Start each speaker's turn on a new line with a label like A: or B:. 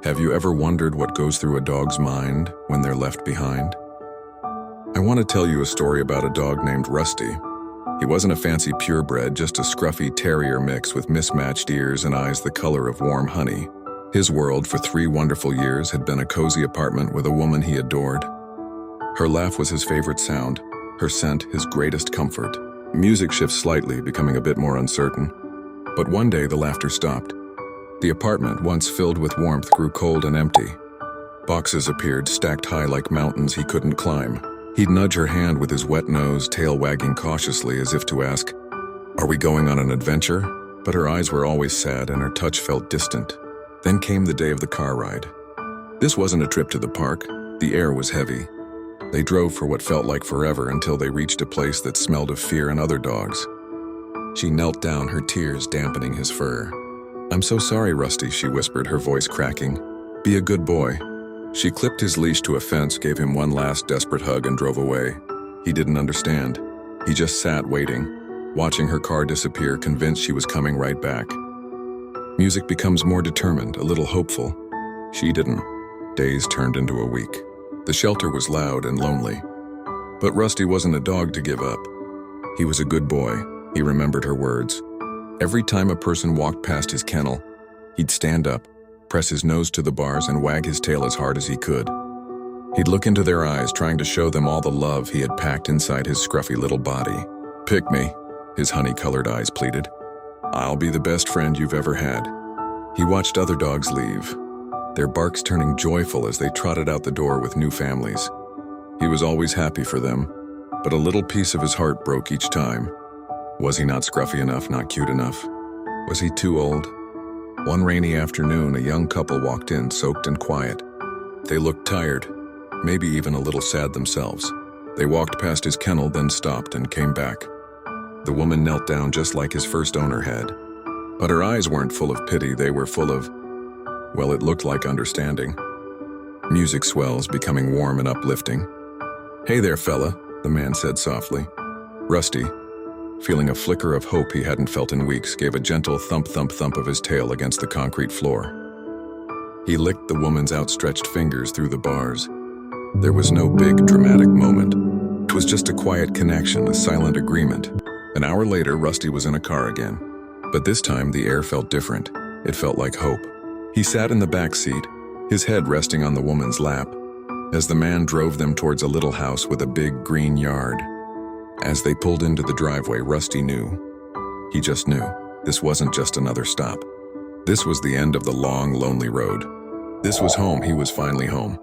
A: Have you ever wondered what goes through a dog's mind when they're left behind? I want to tell you a story about a dog named Rusty. He wasn't a fancy purebred, just a scruffy terrier mix with mismatched ears and eyes the color of warm honey. His world for 3 wonderful years had been a cozy apartment with a woman he adored. Her laugh was his favorite sound, her scent his greatest comfort. Music shifts slightly, becoming a bit more uncertain. But one day the laughter stopped. The apartment, once filled with warmth, grew cold and empty. Boxes appeared, stacked high like mountains he couldn't climb. He'd nudge her hand with his wet nose, tail wagging cautiously as if to ask, "Are we going on an adventure?" But her eyes were always sad and her touch felt distant. Then came the day of the car ride. This wasn't a trip to the park. The air was heavy. They drove for what felt like forever until they reached a place that smelled of fear and other dogs. She knelt down, her tears dampening his fur. "I'm so sorry, Rusty," she whispered, her voice cracking. "Be a good boy." She clipped his leash to a fence, gave him one last desperate hug, and drove away. He didn't understand. He just sat waiting, watching her car disappear, convinced she was coming right back. Music becomes more determined, a little hopeful. She didn't. Days turned into a week. The shelter was loud and lonely. But Rusty wasn't a dog to give up. He was a good boy. He remembered her words. Every time a person walked past his kennel, he'd stand up, press his nose to the bars, and wag his tail as hard as he could. He'd look into their eyes, trying to show them all the love he had packed inside his scruffy little body. "Pick me," his honey-colored eyes pleaded. "I'll be the best friend you've ever had." He watched other dogs leave, their barks turning joyful as they trotted out the door with new families. He was always happy for them, but a little piece of his heart broke each time. Was he not scruffy enough, not cute enough? Was he too old? One rainy afternoon, a young couple walked in, soaked and quiet. They looked tired, maybe even a little sad themselves. They walked past his kennel, then stopped and came back. The woman knelt down just like his first owner had. But her eyes weren't full of pity, they were full of, well, it looked like understanding. Music swells, becoming warm and uplifting. "Hey there, fella," the man said softly. Rusty, feeling a flicker of hope he hadn't felt in weeks, gave a gentle thump-thump-thump of his tail against the concrete floor. He licked the woman's outstretched fingers through the bars. There was no big, dramatic moment. It was just a quiet connection, a silent agreement. An hour later, Rusty was in a car again. But this time, the air felt different. It felt like hope. He sat in the back seat, his head resting on the woman's lap, as the man drove them towards a little house with a big green yard. As they pulled into the driveway, Rusty knew. He just knew. This wasn't just another stop. This was the end of the long, lonely road. This was home. He was finally home.